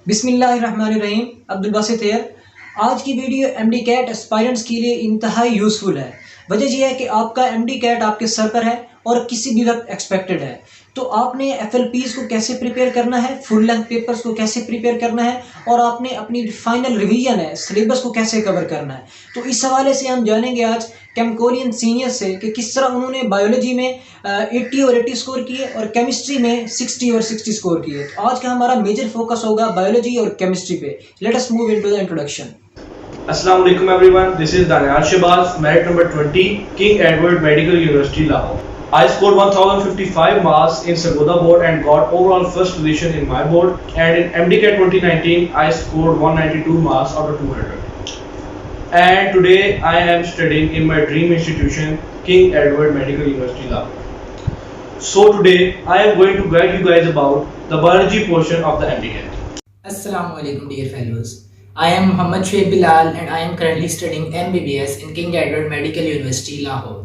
बिस्मिल्लाहिर्रहमानिर्रहीम। अब्दुल बासित है। आज की वीडियो एमडी कैट एस्पायरेंट्स के लिए इंतहाई यूज़फुल है। वजह यह है कि आपका एमडी कैट आपके सर पर है और किसी भी वक्त एक्सपेक्टेड है। तो आपने एफएलपीज को कैसे प्रिपेयर करना है, फुल लेंथ पेपर्स को कैसे प्रिपेयर करना है और आपने अपनी फाइनल रिवीजन है सिलेबस को कैसे कवर करना है। तो इस हवाले से हम जानेंगे आज केमकोलियन सीनियर से कि किस तरह उन्होंने बायोलॉजी में 80 और 80 स्कोर किए और केमिस्ट्री में 60 और 60 स्कोर किए। तो आज का हमारा मेजर फोकस होगा बायोलॉजी और केमिस्ट्री पे। Late us move into the introduction. Assalamu alaikum everyone. This is Daniel Shabazz, merit number 20, King Edward Medical University, Lahore. I scored 1055 marks in Sargodha board and got overall first position in my board. And in MDCAT 2019, I scored 192 marks out of 200. And today I am studying in my dream institution, King Edward Medical University, Lahore. So today I am going to guide you guys about the biology portion of the MDCAT. Assalamu alaikum dear fellows. I am Muhammad Shoaib Bilal and I am currently studying MBBS in King Edward Medical University, Lahore.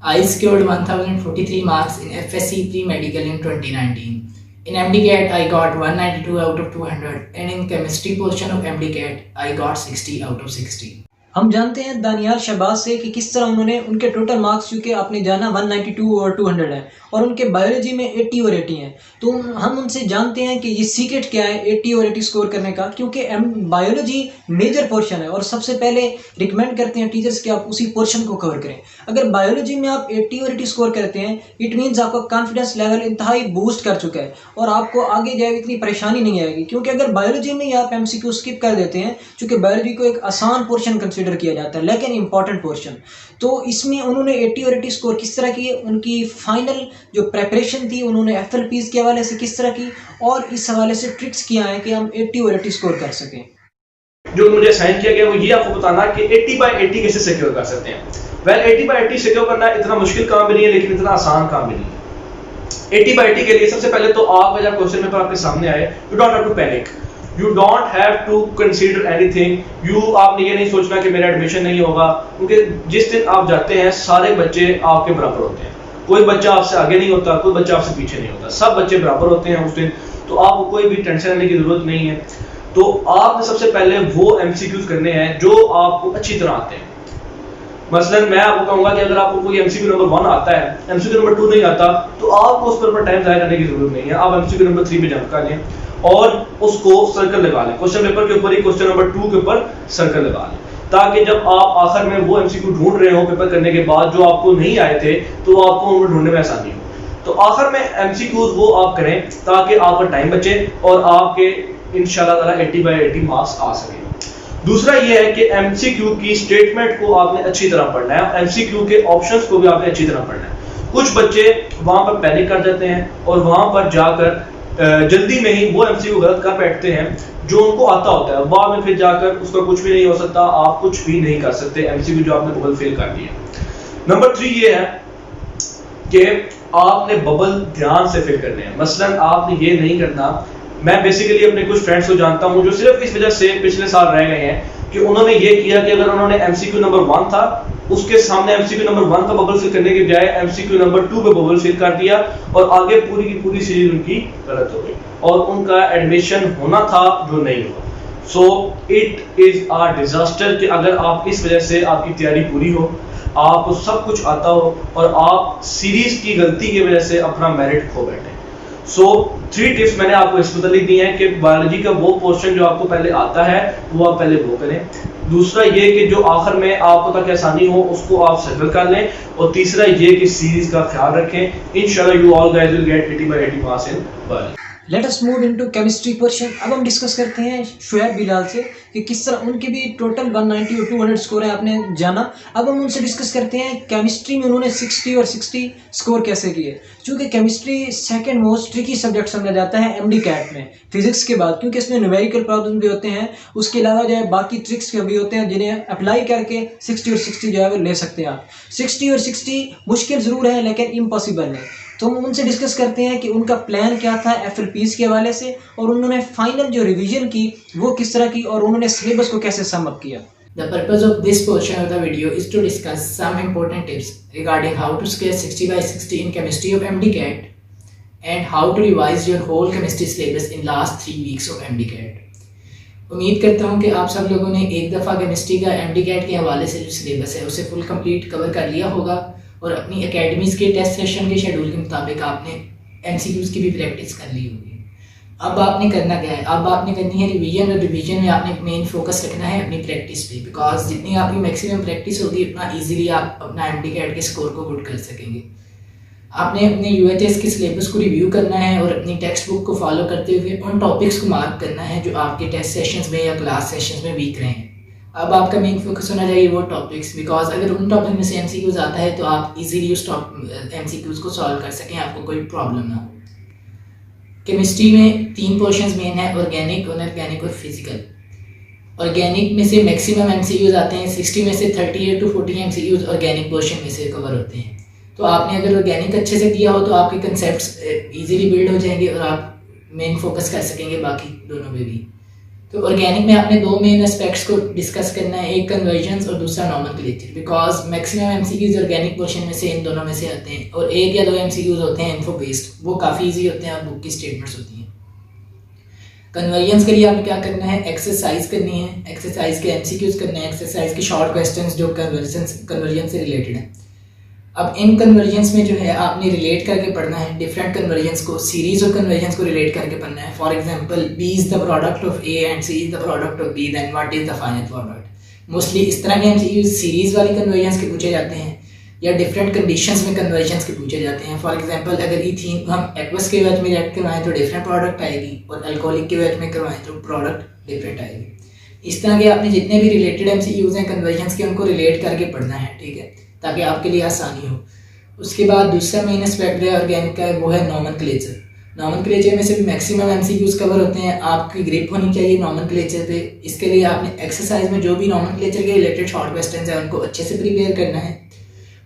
I scored 1043 marks in FSC Pre-Medical in 2019. In MDCAT I got 192 out of 200 and in chemistry portion of MDCAT I got 60 out of 60. हम जानते हैं दानियाल शहबाज से कि किस तरह उन्होंने उनके total marks, चूँकि आपने जाना 192 और 200 है और उनके बायोलॉजी में 80 और 80 हैं। तो हम उनसे जानते हैं कि ये सीक्रेट क्या है 80 और 80 स्कोर करने का, क्योंकि बायोलॉजी मेजर पोर्शन है और सबसे पहले रिकमेंड करते हैं टीचर्स कि आप उसी पोर्शन को कवर करें। अगर बायोलॉजी में आप 80 और 80 स्कोर करते हैं इट मीन्स आपका कॉन्फिडेंस लेवल इंतहाई बूस्ट कर चुका है और आपको आगे जाए इतनी परेशानी नहीं आएगी। क्योंकि अगर बायोलॉजी में ही आप एमसीक्यू स्किप कर देते हैं, चूँकि बायोलॉजी को एक आसान पोर्शन कंसिडर किया जाता है लेकिन इंपॉर्टेंट पोर्शन, तो इसमें उन्होंने 80 और 80 स्कोर किस तरह किए, उनकी फाइनल जो प्रेपरेशन थी उन्होंने एफएलपीज के हवाले से किस तरह की और इस हवाले से ट्रिक्स किया है कि हम 80 और 80 स्कोर कर सकें। जो मुझे असाइन किया गया वो ये आपको बताना कि 80 बाय 80 कैसे सिक्योर कर सकते हैं। वेल 80 बाय 80 सिक्योर करना इतना मुश्किल काम भी नहीं है लेकिन इतना आसान काम भी नहीं है। 80 बाय 80 के लिए सबसे पहले तो आप जब क्वेश्चन पेपर आपके सामने आए, you don't have to panic, you don't have to consider anything. आपने ये नहीं सोचना कि मेरा एडमिशन नहीं होगा, क्योंकि जिस दिन आप जाते हैं सारे बच्चे आपके बराबर होते हैं। कोई बच्चा आपसे आगे नहीं होता, कोई बच्चा आपसे पीछे नहीं होता, सब बच्चे बराबर होते हैं उस दिन। तो आपको कोई भी टेंशन लेने की जरूरत नहीं है। तो आपने सबसे पहले वो एमसीक्यूज करने हैं जो आपको अच्छी तरह आते हैं। मसलन मैं आपको कहूंगा कि अगर आपको कोई एमसीक्यू नंबर 1 आता है, एमसीक्यू नंबर 2 नहीं आता, तो आपको उस पर टाइम जाया करने की जरूरत नहीं है। आप एमसीक्यू नंबर 3 पे जंप कर लें और उसको सर्कल लगा लें। क्वेश्चन पेपर के ऊपर ही क्वेश्चन नंबर 2 के ऊपर सर्कल लगा लें, ताकि जब आप आखिर में वो एमसीक्यू ढूंढ रहे हो पेपर करने के बाद जो आपको नहीं आए थे, तो आपको उनको ढूंढने में आसानी हो। तो आखिर में एमसीक्यूज वो आप करें ताकि आपका टाइम बचे और आपके इंशाल्लाह ताला 80 बाय 80 मार्क्स आ सके। दूसरा ये है कि एमसीक्यू की स्टेटमेंट को आपने अच्छी तरह पढ़ना है, एमसीक्यू के ऑप्शंस को भी आपने अच्छी तरह पढ़ना है। कुछ बच्चे वहां पर पैनिक कर जाते हैं और वहां पर जाकर जल्दी में ही वो एमसीक्यू गलत कर बैठते हैं जो उनको आता होता है। बाद में फिर जाकर उसका कुछ भी नहीं हो सकता, आप कुछ भी नहीं कर सकते एमसीक्यू जो आपने बबल फेल कर दिया। नंबर 3 ये है कि आपने बबल ध्यान से फिल करने हैं। मसलन आपने ये नहीं करना, मैं बेसिकली अपने कुछ फ्रेंड्स को जानता हूं जो सिर्फ इस वजह से पिछले साल रह गए हैं कि उन्होंने ये किया कि अगर उन्होंने एमसीक्यू नंबर 1 था उसके सामने एमसीक्यू नंबर 1 का बबल फिल करने के बजाय एमसीक्यू नंबर 2 पे बबल फिल कर दिया और आगे पूरी की पूरी सीरीज उनकी गलत हो गई और उनका एडमिशन होना था जो नहीं हुआ। So it is a disaster कि अगर आप इस वजह से आपकी तैयारी पूरी हो, आपको सब कुछ आता हो और आप सीरीज की गलती की वजह से अपना मेरिट खो बैठे। सो 3 टिप्स मैंने आपको इस बदली दी हैं कि बायोलॉजी का वो पोर्शन जो आपको पहले आता है वो आप पहले वो करें। दूसरा ये कि जो आखिर में आपको ताकि आसानी हो उसको आप सर्कल कर लें और तीसरा ये कि सीरीज का ख्याल रखें। इंशाल्लाह you all guys will get 80 by 80 marks in biology. Let us move into chemistry portion. अब हम डिस्कस करते हैं शोएब बिलाल से कि किस तरह उनके भी टोटल 190 और 200 स्कोर है, आपने जाना। अब हम उनसे डिस्कस करते हैं केमिस्ट्री में उन्होंने 60 और 60 स्कोर कैसे किए। क्योंकि chemistry second most tricky subject समझा जाता है एमडी कैट में फिजिक्स के बाद, क्योंकि इसमें न्यूमेरिकल प्रॉब्लम भी होते हैं, उसके अलावा जो है बाकी ट्रिक्स के भी होते हैं जिन्हें अप्लाई करके 60 और 60 जो है वो ले सकते हैं आप। 60 और 60 मुश्किल ज़रूर है लेकिन इम्पॉसिबल नहीं। तो हम उनसे डिस्कस करते हैं कि उनका प्लान क्या था एफएलपीज के हवाले से और उन्होंने फाइनल जो रिवीजन की वो किस तरह की और उन्होंने सिलेबस को कैसे सम अप किया। The purpose of this portion of the video is to discuss some important tips regarding how to score 60 by 60 in chemistry of MDCAT and how to revise your whole chemistry syllabus in last 3 weeks of MDCAT. उम्मीद करता हूँ कि आप सब लोगों ने एक दफ़ा केमिस्ट्री का MD-CAT के हवाले से जो सिलेबस है उसे फुल कंप्लीट कवर कर लिया होगा और अपनी एकेडमीज़ के टेस्ट सेशन के शेड्यूल के मुताबिक आपने MCQs की भी प्रैक्टिस कर ली होगी। अब आपने करना क्या है, अब आपने करनी है रिवीजन, और रिवीजन में आपने मेन फोकस रखना है अपनी प्रैक्टिस पे, बिकॉज जितनी आपकी मैक्सिमम प्रैक्टिस होगी उतना ईजिली आप अपना MD-CAT के स्कोर को गुड कर सकेंगे। आपने अपने UHS के सिलेबस को रिव्यू करना है और अपनी टेक्स्ट बुक को फॉलो करते हुए उन टॉपिक्स को मार्क करना है जो आपके टेस्ट सेशंस में या क्लास सेशंस में वीक रहे हैं। अब आपका मेन फोकस होना चाहिए वो टॉपिक्स, बिकॉज अगर उन टॉपिक में से MCQs आता है तो आप इजीली उस MCQs को सॉल्व कर सकें, आपको कोई प्रॉब्लम ना हो। केमिस्ट्री में 3 पोर्शंस मेन है, ऑर्गेनिक, इनऑर्गेनिक और फिजिकल। ऑर्गेनिक में से मैक्सिमम MCQs आते हैं, 60 में से 38 to 40 MCQs ऑर्गेनिक पोर्शन में से कवर होते हैं। तो आपने अगर ऑर्गेनिक अच्छे से किया हो तो आपके कंसेप्ट्स इजीली बिल्ड हो जाएंगे और आप मेन फोकस कर सकेंगे बाकी दोनों पे भी। तो ऑर्गेनिक में आपने 2 मेन एस्पेक्ट्स को डिस्कस करना है, एक कन्वर्जन्स और दूसरा nomenclature, because maximum MCQs organic portion में से इन दोनों में से आते हैं और 1 या 2 MCQs होते हैं इन्फो बेस्ड, वो काफ़ी ईजी होते हैं और बुक की स्टेटमेंट्स होती हैं। कन्वर्जन्स के लिए आपने क्या करना है, एक्सरसाइज करनी है, एक्सरसाइज के MCQs करने हैं, एक्सरसाइज के शॉर्ट क्वेश्चंस जो कन्वर्जन से रिलेटेड है। अब इन कन्वर्जन्स में जो है आपने रिलेट करके पढ़ना है डिफरेंट कन्वर्जन्स को, सीरीज ऑफ कन्वर्जन्स को रिलेट करके पढ़ना है। For example B is the product of A and C is the product of B, then what is the final product. Mostly इस तरह के MCQs सीरीज वाली कन्वर्जन्स के पूछे जाते हैं या डिफरेंट कंडीशंस में कन्वर्जन्स के पूछे जाते हैं। फॉर एग्जांपल अगर ईथीन हम एक्वस के वेज में रिएक्ट करवाएं तो डिफरेंट प्रोडक्ट आएगी और अल्कोहलिक के वेज में करवाएं तो प्रोडक्ट डिफरेंट आएगी। इस तरह के आपने जितने भी रिलेटेड MCQs हैं कन्वर्जन्स के उनको रिलेट करके पढ़ना है, ठीक है, ताकि आपके लिए आसानी हो। उसके बाद दूसरा मेन एस्पेक्ट है ऑर्गेनिक का, वो है नॉमेनक्लेचर। नॉमेनक्लेचर में से भी मैक्सिमम MCQs कवर होते हैं, आपकी ग्रिप होनी चाहिए नॉमेनक्लेचर पे। इसके लिए आपने एक्सरसाइज में जो भी नॉमेनक्लेचर के रिलेटेड शॉर्ट क्वेश्चंस हैं उनको अच्छे से प्रिपेयर करना है।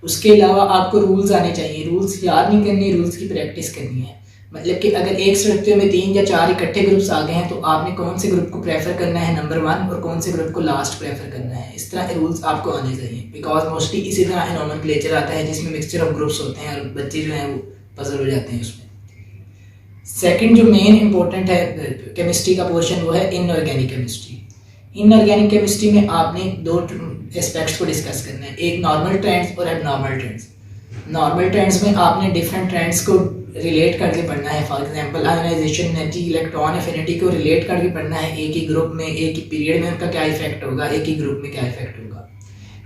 उसके अलावा आपको रूल्स आने चाहिए, रूल्स याद नहीं करनी, रूल्स की प्रैक्टिस करनी है। मतलब कि अगर एक स्ट्रक्चर में 3 या 4 इकट्ठे ग्रुप्स आ गए हैं तो आपने कौन से ग्रुप को प्रेफर करना है नंबर 1 और कौन से ग्रुप को लास्ट प्रेफर करना है, इस तरह रूल्स आपको आने चाहिए। बिकॉज मोस्टली इसी तरह नॉमेनक्लेचर आता है जिसमें मिक्सचर ऑफ ग्रुप्स होते हैं और बच्चे जो हैं वो पजल हो जाते हैं उसमें। सेकंड जो मेन इंपॉर्टेंट है केमिस्ट्री का पोर्शन वो है इनऑर्गेनिक केमिस्ट्री। इनऑर्गेनिक केमिस्ट्री में आपने 2 एस्पेक्ट्स को डिस्कस करना है, एक नॉर्मल ट्रेंड्स और एबनॉर्मल ट्रेंड्स। नॉर्मल ट्रेंड्स में आपने डिफरेंट ट्रेंड्स को रिलेट करके पढ़ना है। For example ionization, energy, electron affinity को रिलेट करके पढ़ना है, एक ही ग्रुप में एक ही पीरियड में उनका क्या इफेक्ट होगा, एक ही ग्रुप में क्या इफेक्ट होगा।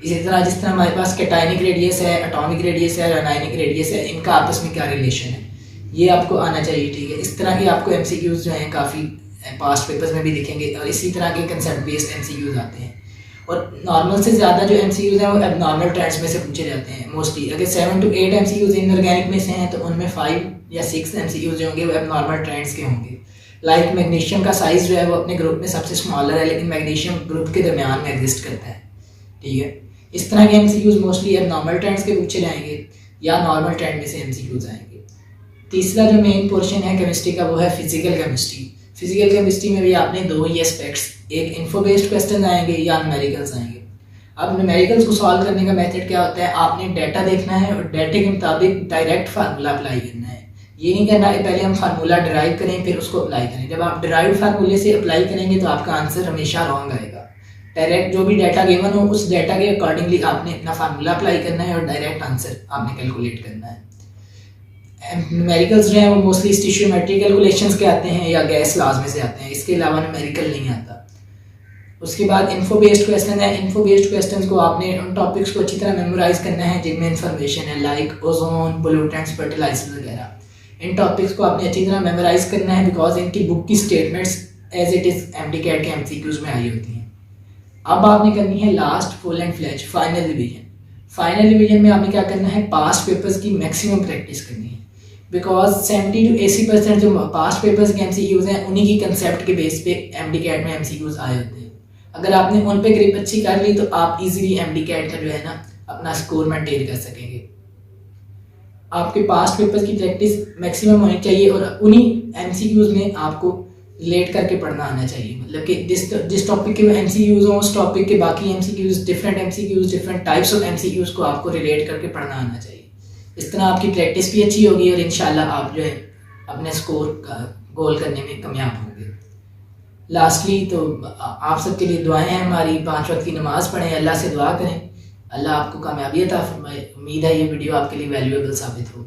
इसी तरह जिस तरह हमारे पास कैटायनिक रेडियस है, एटॉमिक रेडियस है, आयोनाइनिक रेडियस है, इनका आपस में क्या रिलेशन है, ये आपको आना चाहिए, ठीक है। इस तरह के आपको MCQs जो हैं काफ़ी पास्ट पेपर्स में भी दिखेंगे और इसी तरह के कंसेप्ट बेस्ड MCQs आते हैं। और नॉर्मल से ज़्यादा जो MCQs हैं वो एबनॉर्मल ट्रेंड्स में से पूछे जाते हैं मोस्टली। अगर 7 to 8 MCQs इनऑर्गेनिक में से हैं तो उनमें 5 या 6 MCQs जो होंगे वो एबनॉर्मल ट्रेंड्स के होंगे। लाइक मैग्नीशियम का साइज़ जो है वो अपने ग्रुप में सबसे स्मॉलर है, लेकिन मैग्नीशियम ग्रुप के दरमियान में एग्जिस्ट करता है, ठीक है। इस तरह के MCQs मोस्टली एबनॉर्मल ट्रेंड्स के पूछे जाएंगे या नॉर्मल ट्रेंड में से MCQs आएंगे। तीसरा जो मेन पोर्शन है केमिस्ट्री का वो है फिजिकल केमिस्ट्री। फिजिकल केमिस्ट्री में भी आपने 2 ही एस्पेक्ट्स, एक इन्फो बेस्ड क्वेश्चन आएंगे या न्यूमेरिकल्स आएंगे। अब न्यूमेरिकल्स को सॉल्व करने का मेथड क्या होता है, आपने डाटा देखना है और डाटे के मुताबिक डायरेक्ट फार्मूला अप्लाई करना है। ये नहीं करना कि पहले हम फार्मूला डिराइव करें फिर उसको अप्लाई करें। जब आप डिराइव फार्मूले से अप्लाई करेंगे तो आपका आंसर हमेशा रॉन्ग आएगा। डायरेक्ट जो भी डाटा गिवन हो उस डाटा के अकॉर्डिंगली आपने अपना फार्मूला अप्लाई करना है और डायरेक्ट आंसर आपने कैलकुलेट करना है। न्यूमेरिकल्स जो हैं वो मोस्टली स्टिशियोमेट्री कैलकुलेशंस के आते हैं या गैस लॉज में से आते हैं, इसके अलावा न्यूमेरिकल नहीं आता। उसके बाद इन्फो बेस्ड क्वेश्चन है। इन्फो बेस्ड क्वेश्चन को आपने उन टॉपिक्स को अच्छी तरह मेमोराइज करना है जिनमें इन्फॉर्मेशन है, लाइक ओजोन, पोल्यूटेंट्स, फर्टिलाइजर्स वगैरह। इन टॉपिक्स को आपने अच्छी तरह मेमोराइज करना है बिकॉज इनकी बुक की statements as it is MD-CAT के MCQs में आई होती हैं। अब आपने करनी है last full and fledge final revision. Final revision में आपने क्या करना है, पास्ट पेपर्स की मैक्सिमम प्रैक्टिस करनी है बिकॉज 70 to 80% जो पास्ट पेपर्स के MCQs हैं उन्हीं की कंसेप्ट के बेस पे MD-CAT में MCQs आए होते हैं। अगर आपने उन पे ग्रिप अच्छी कर ली तो आप इजीली MD-CAT का जो है ना अपना स्कोर मेंटेन कर सकेंगे। आपके पास्ट पेपर्स की प्रैक्टिस मैक्सिमम होनी चाहिए और उन्हीं MCQs में आपको रिलेट करके पढ़ना आना चाहिए। मतलब कि जिस टॉपिक के MCQs हों उस टॉपिक के बाकी MCQs, different types of MCQs को आपको रिलेट करके पढ़ना आना चाहिए। इस तरह आपकी प्रैक्टिस भी अच्छी होगी और इंशाल्लाह आप जो है अपने स्कोर का गोल करने में कामयाब होंगे। लास्टली तो आप सबके लिए दुआएं हैं हमारी, 5 वक्त की नमाज़ पढ़ें, अल्लाह से दुआ करें, अल्लाह आपको कामयाबी अता फरमाए। उम्मीद है ये वीडियो आपके लिए वैल्यूएबल साबित होगी।